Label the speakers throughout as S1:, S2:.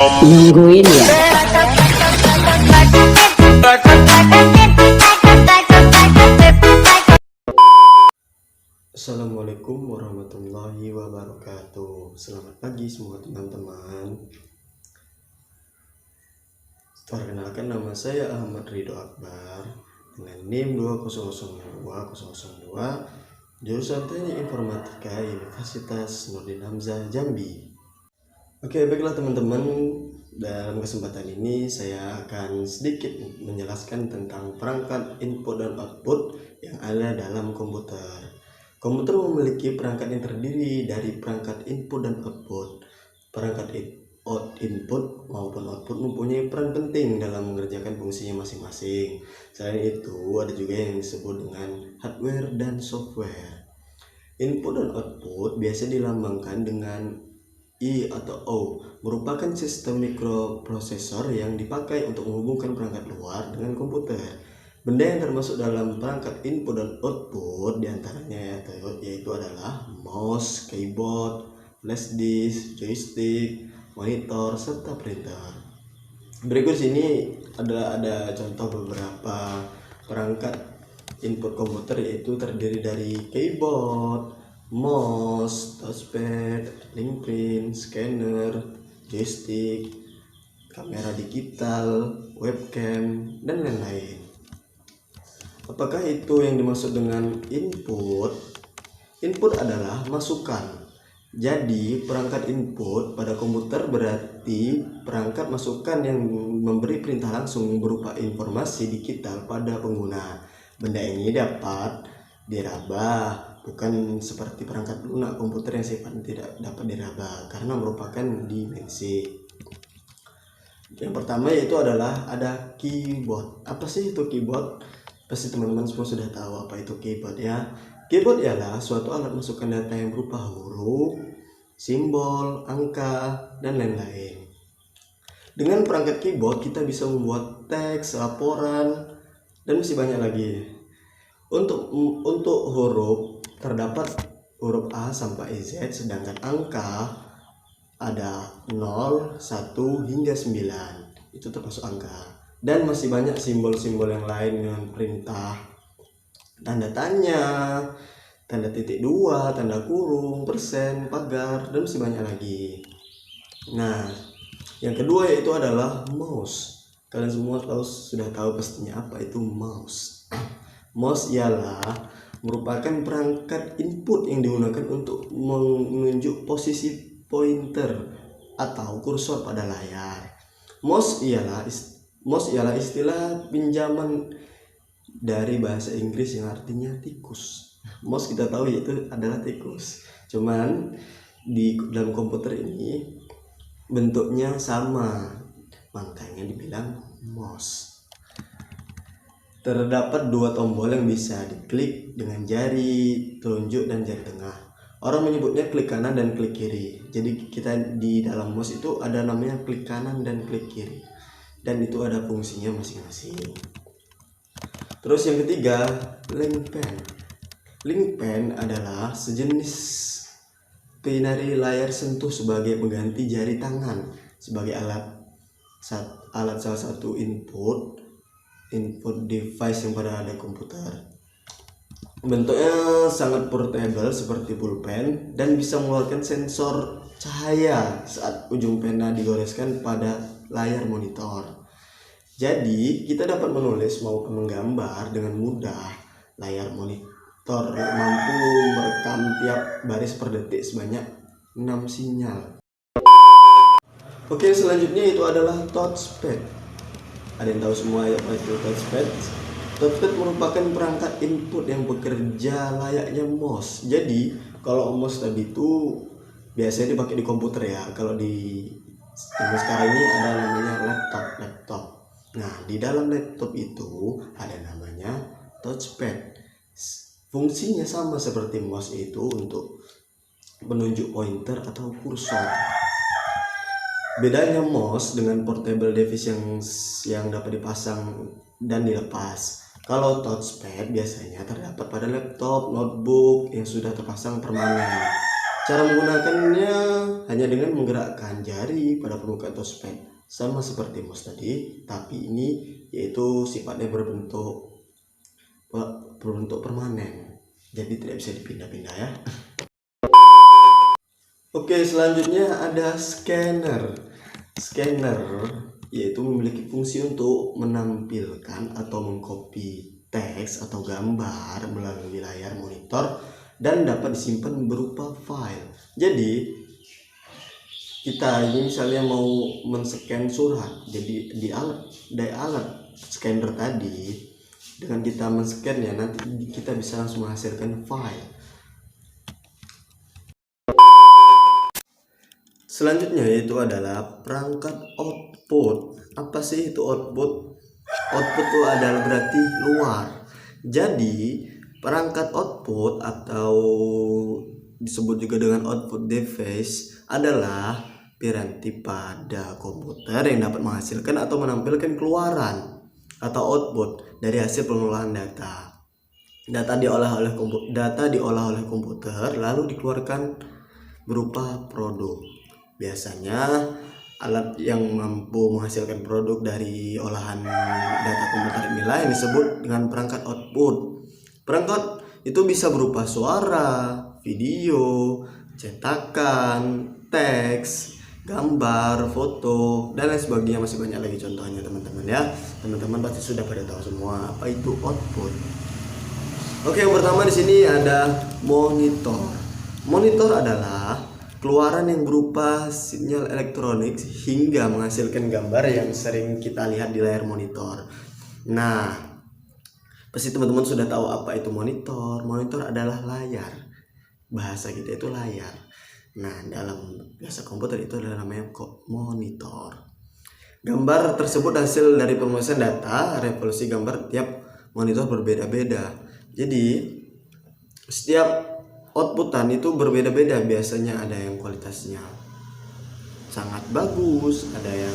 S1: Nungguin ya.
S2: Assalamualaikum warahmatullahi wabarakatuh. Selamat pagi semua teman-teman. Perkenalkan, nama saya Ahmad Ridho Akbar dengan NIM 2002002, jurusan Teknik Informatika Universitas Nurdin Hamzah Jambi. Oke, baiklah teman-teman, dalam kesempatan ini saya akan sedikit menjelaskan tentang perangkat input dan output yang ada dalam komputer. Komputer memiliki perangkat yang terdiri dari perangkat input dan output. Perangkat input maupun output mempunyai peran penting dalam mengerjakan fungsinya masing-masing. Selain itu, ada juga yang disebut dengan hardware dan software. Input dan output biasa dilambangkan dengan I atau O, merupakan sistem mikroprosesor yang dipakai untuk menghubungkan perangkat luar dengan komputer. Benda yang termasuk dalam perangkat input dan output diantaranya yaitu adalah mouse, keyboard, flash disk, joystick, monitor, serta printer. Berikut sini ada contoh beberapa perangkat input komputer, yaitu terdiri dari keyboard, mouse, touchpad, link print, scanner, joystick, kamera digital, webcam, dan lain-lain. Apakah itu yang dimaksud dengan input? Input adalah masukan. Jadi perangkat input pada komputer berarti perangkat masukan yang memberi perintah langsung berupa informasi digital pada pengguna. Benda ini dapat diraba, bukan seperti perangkat lunak komputer yang sifatnya tidak dapat diraba karena merupakan dimensi. Yang pertama yaitu adalah ada keyboard. Apa sih itu keyboard? Pasti teman-teman semua sudah tahu apa itu keyboard ya. Keyboard ialah suatu alat masukan data yang berupa huruf, simbol, angka, dan lain-lain. Dengan perangkat keyboard kita bisa membuat teks, laporan, dan masih banyak lagi. Untuk huruf terdapat huruf A sampai Z, sedangkan angka ada 0, 1 hingga 9. Itu termasuk angka. Dan masih banyak simbol-simbol yang lain dengan perintah, tanda tanya, tanda titik dua, tanda kurung, persen, pagar, dan masih banyak lagi. Nah, yang kedua yaitu adalah mouse. Kalian semua sudah tahu pastinya apa itu mouse. Mouse ialah merupakan perangkat input yang digunakan untuk menunjuk posisi pointer atau kursor pada layar. Mouse ialah istilah pinjaman dari bahasa Inggris yang artinya tikus. Mouse kita tahu yaitu adalah tikus. Cuman di dalam komputer ini bentuknya sama, makanya dibilang mouse. Terdapat dua tombol yang bisa diklik dengan jari telunjuk dan jari tengah. Orang menyebutnya klik kanan dan klik kiri. Jadi kita di dalam mouse itu ada namanya klik kanan dan klik kiri, dan itu ada fungsinya masing-masing. Terus yang ketiga, link pen. Link pen adalah sejenis penari layar sentuh sebagai pengganti jari tangan sebagai alat salah satu input device yang pada ada komputer. Bentuknya sangat portable seperti pulpen dan bisa mengeluarkan sensor cahaya saat ujung pena digoreskan pada layar monitor. Jadi kita dapat menulis maupun menggambar dengan mudah. Layar monitor mampu merekam tiap baris per detik sebanyak 6 sinyal. Oke, selanjutnya itu adalah touchpad. Ada yang tahu semua ya apa itu touchpad? Touchpad merupakan perangkat input yang bekerja layaknya mouse. Jadi kalau mouse tadi itu biasanya dipakai di komputer ya. Kalau di sekarang ini ada namanya laptop. Nah, di dalam laptop itu ada namanya touchpad. Fungsinya sama seperti mouse, itu untuk menunjuk pointer atau kursor. Bedanya mouse dengan portable device yang dapat dipasang dan dilepas. Kalau touchpad biasanya terdapat pada laptop, notebook yang sudah terpasang permanen. Cara menggunakannya hanya dengan menggerakkan jari pada permukaan touchpad, sama seperti mouse tadi, tapi ini yaitu sifatnya berbentuk permanen, jadi tidak bisa dipindah-pindah ya. Oke, selanjutnya ada scanner. Scanner yaitu memiliki fungsi untuk menampilkan atau mengcopy teks atau gambar melalui layar monitor dan dapat disimpan berupa file. Jadi kita ini misalnya mau men-scan surat, jadi dari alat scanner tadi, dengan kita men-scan ya, nanti kita bisa langsung menghasilkan file. Selanjutnya yaitu adalah perangkat output. Apa sih itu output? Output itu adalah berarti luar. Jadi perangkat output atau disebut juga dengan output device adalah piranti pada komputer yang dapat menghasilkan atau menampilkan keluaran atau output dari hasil pengolahan data. Data diolah oleh komputer lalu dikeluarkan berupa produk. Biasanya alat yang mampu menghasilkan produk dari olahan data komputer inilah yang disebut dengan perangkat output. Perangkat itu bisa berupa suara, video, cetakan, teks, gambar, foto, dan lain sebagainya. Masih banyak lagi contohnya teman-teman ya. Teman-teman pasti sudah pada tahu semua apa itu output. Oke, yang pertama di sini ada monitor. Monitor adalah keluaran yang berupa sinyal elektronik hingga menghasilkan gambar yang sering kita lihat di layar monitor. Nah, pasti teman-teman sudah tahu apa itu monitor. Monitor adalah layar. Bahasa kita itu layar. Nah, dalam bahasa komputer itu adalah namanya monitor. Gambar tersebut hasil dari pemrosesan data. Resolusi gambar tiap monitor berbeda-beda. Jadi setiap outputan itu berbeda-beda. Biasanya ada yang kualitasnya sangat bagus, ada yang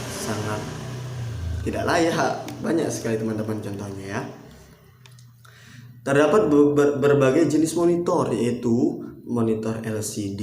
S2: sangat tidak layak. Banyak sekali teman-teman contohnya ya. Terdapat berbagai jenis monitor, yaitu monitor LCD,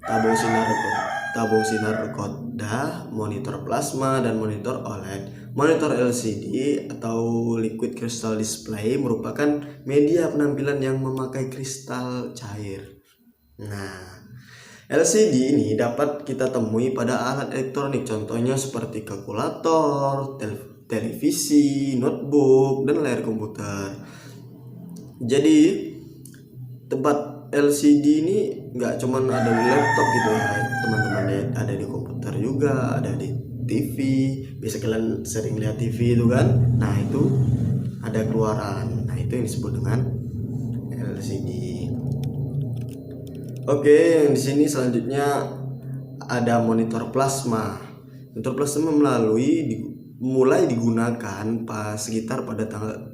S2: tabung sinar koda, monitor plasma, dan monitor OLED. Monitor LCD atau liquid crystal display merupakan media penampilan yang memakai kristal cair. Nah, LCD ini dapat kita temui pada alat elektronik, contohnya seperti kalkulator, televisi, notebook, dan layar komputer. Jadi tempat LCD ini nggak cuma ada di laptop gitu ya teman-teman, ada di komputer juga, ada di TV. Biasa kalian sering lihat TV itu kan, nah itu ada keluaran, nah itu yang disebut dengan LCD. Oke, yang di sini selanjutnya ada monitor plasma. Monitor plasma mulai digunakan sekitar pada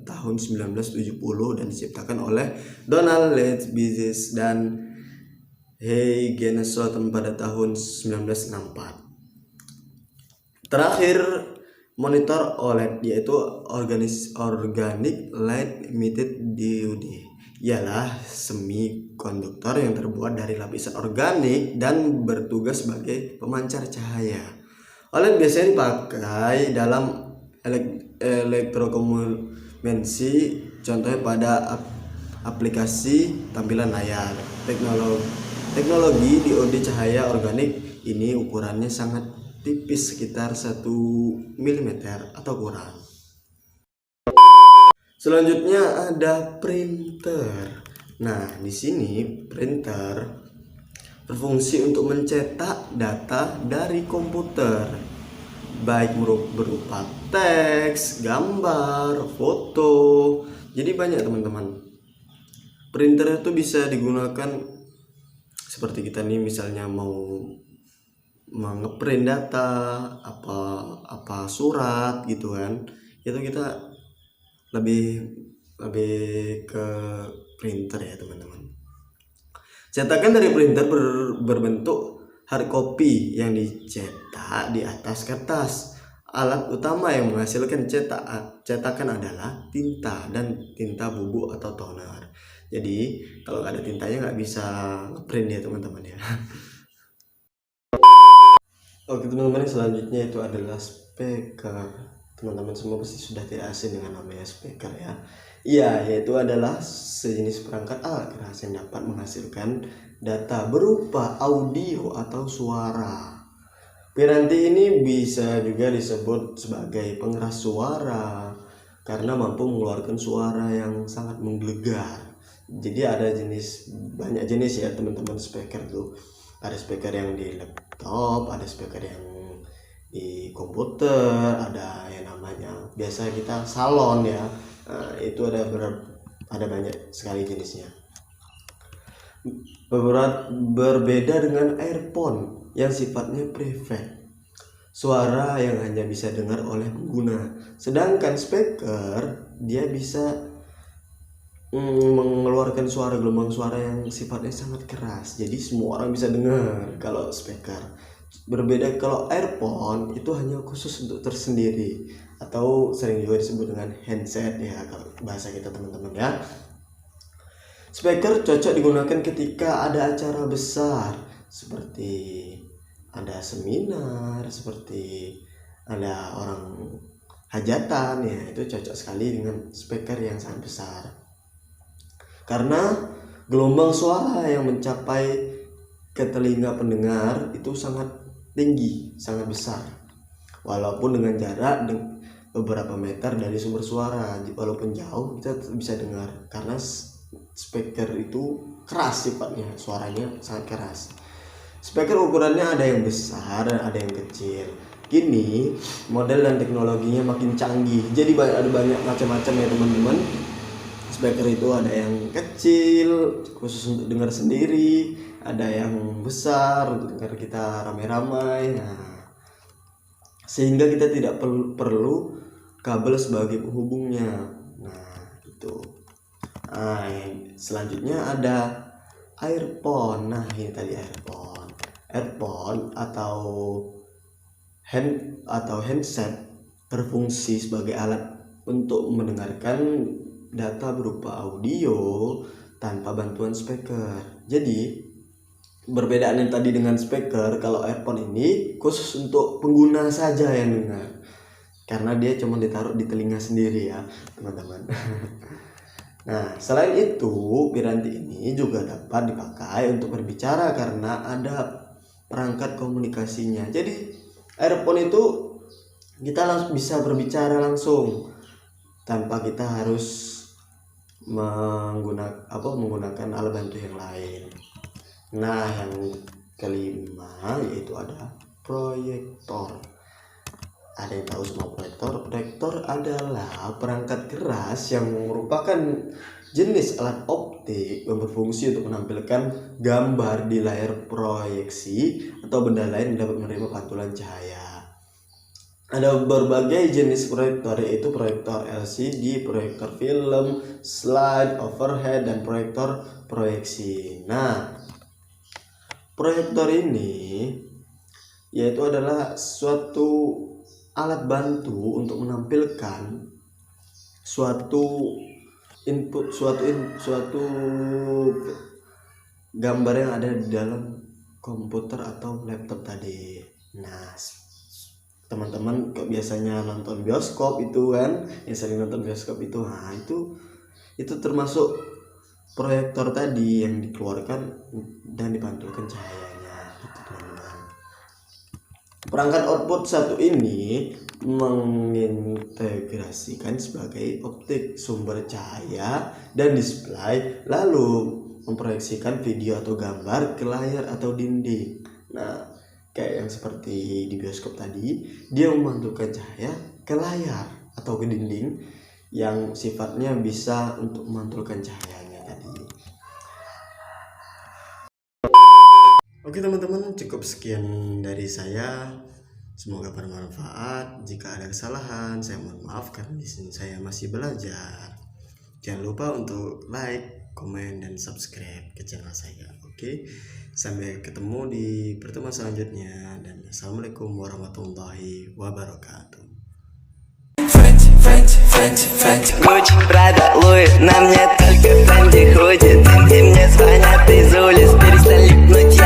S2: tahun 1970 dan diciptakan oleh Donald Leibniz dan Huygens pada tahun 1964. Terakhir, monitor OLED yaitu Organic Light Emitted Diode, ialah semikonduktor yang terbuat dari lapisan organik dan bertugas sebagai pemancar cahaya. OLED biasanya dipakai dalam elektrokomunikasi, contohnya pada aplikasi tampilan layar. Teknologi diode cahaya organik ini ukurannya sangat tipis, sekitar 1 mm atau kurang. Selanjutnya ada printer. Nah, di sini printer berfungsi untuk mencetak data dari komputer, baik berupa teks, gambar, foto. Jadi banyak teman-teman. Printer itu bisa digunakan seperti kita nih, misalnya mau ngeprint data apa surat gitu kan, itu kita lebih ke printer ya teman-teman. Cetakan dari printer berbentuk hard copy yang dicetak di atas kertas. Alat utama yang menghasilkan cetakan adalah tinta dan tinta bubuk atau toner. Jadi kalau nggak ada tintanya nggak bisa ngeprint ya teman-teman ya. Oke teman-teman, selanjutnya itu adalah speaker. Teman-teman semua pasti sudah tidak asing dengan namanya speaker ya. Iya, yaitu adalah sejenis perangkat alat keras yang dapat menghasilkan data berupa audio atau suara. Piranti ini bisa juga disebut sebagai pengeras suara karena mampu mengeluarkan suara yang sangat menggelegar. Jadi ada banyak jenis ya teman-teman speaker tuh. Ada speaker yang di laptop, ada speaker yang di komputer, ada yang namanya biasa kita salon ya. Nah, itu ada banyak sekali jenisnya. Berbeda dengan earphone yang sifatnya private, suara yang hanya bisa dengar oleh pengguna. Sedangkan speaker dia bisa mengeluarkan gelombang suara yang sifatnya sangat keras, jadi semua orang bisa dengar kalau speaker. Berbeda kalau earphone itu hanya khusus untuk tersendiri atau sering juga disebut dengan handset ya kalau bahasa kita teman-teman ya. Speaker cocok digunakan ketika ada acara besar seperti ada seminar, seperti ada orang hajatan ya, itu cocok sekali dengan speaker yang sangat besar. Karena gelombang suara yang mencapai ke telinga pendengar itu sangat tinggi, sangat besar. Walaupun dengan jarak beberapa meter dari sumber suara, walaupun jauh kita bisa dengar karena speaker itu keras sifatnya, suaranya sangat keras. Speaker ukurannya ada yang besar dan ada yang kecil. Kini model dan teknologinya makin canggih, jadi ada banyak macam-macam ya teman-teman. Speaker itu ada yang kecil khusus untuk dengar sendiri, ada yang besar untuk dengar kita ramai-ramai. Nah, sehingga kita tidak perlu kabel sebagai penghubungnya. Nah, itu. Nah, selanjutnya ada earphone. Nah, ini tadi earphone. Earphone atau handset berfungsi sebagai alat untuk mendengarkan data berupa audio tanpa bantuan speaker. Jadi perbedaan yang tadi dengan speaker, kalau earphone ini khusus untuk pengguna saja yang dengar karena dia cuma ditaruh di telinga sendiri ya teman-teman. Nah, selain itu piranti ini juga dapat dipakai untuk berbicara karena ada perangkat komunikasinya. Jadi earphone itu kita langsung bisa berbicara langsung tanpa kita harus menggunakan alat bantu yang lain. Nah, yang kelima yaitu ada proyektor. Ada yang tahu semua proyektor? Proyektor adalah perangkat keras yang merupakan jenis alat optik yang berfungsi untuk menampilkan gambar di layar proyeksi atau benda lain yang dapat menerima pantulan cahaya. Ada berbagai jenis proyektor, yaitu proyektor LCD, proyektor film, slide, overhead, dan proyektor proyeksi. Nah, proyektor ini yaitu adalah suatu alat bantu untuk menampilkan suatu gambar yang ada di dalam komputer atau laptop tadi. Nah, teman-teman kok biasanya nonton bioskop itu kan, yang sering nonton bioskop itu, nah itu termasuk proyektor tadi yang dikeluarkan dan dipantulkan cahayanya gitu teman-teman. Perangkat output satu ini mengintegrasikan sebagai optik sumber cahaya dan display, lalu memproyeksikan video atau gambar ke layar atau dinding. Nah, kayak yang seperti di bioskop tadi, dia memantulkan cahaya ke layar atau ke dinding yang sifatnya bisa untuk memantulkan cahayanya tadi. Oke teman-teman, cukup sekian dari saya. Semoga bermanfaat. Jika ada kesalahan, saya mohon maaf karena di sini saya masih belajar. Jangan lupa untuk like, komen, dan subscribe ke channel saya. Oke, sampai ketemu di pertemuan selanjutnya, dan assalamualaikum warahmatullahi wabarakatuh.
S1: Фэнти Гуччи, Прада, Луи, на мне только Фэнди ходит. И мне звонят из улиц, перестань липнуть.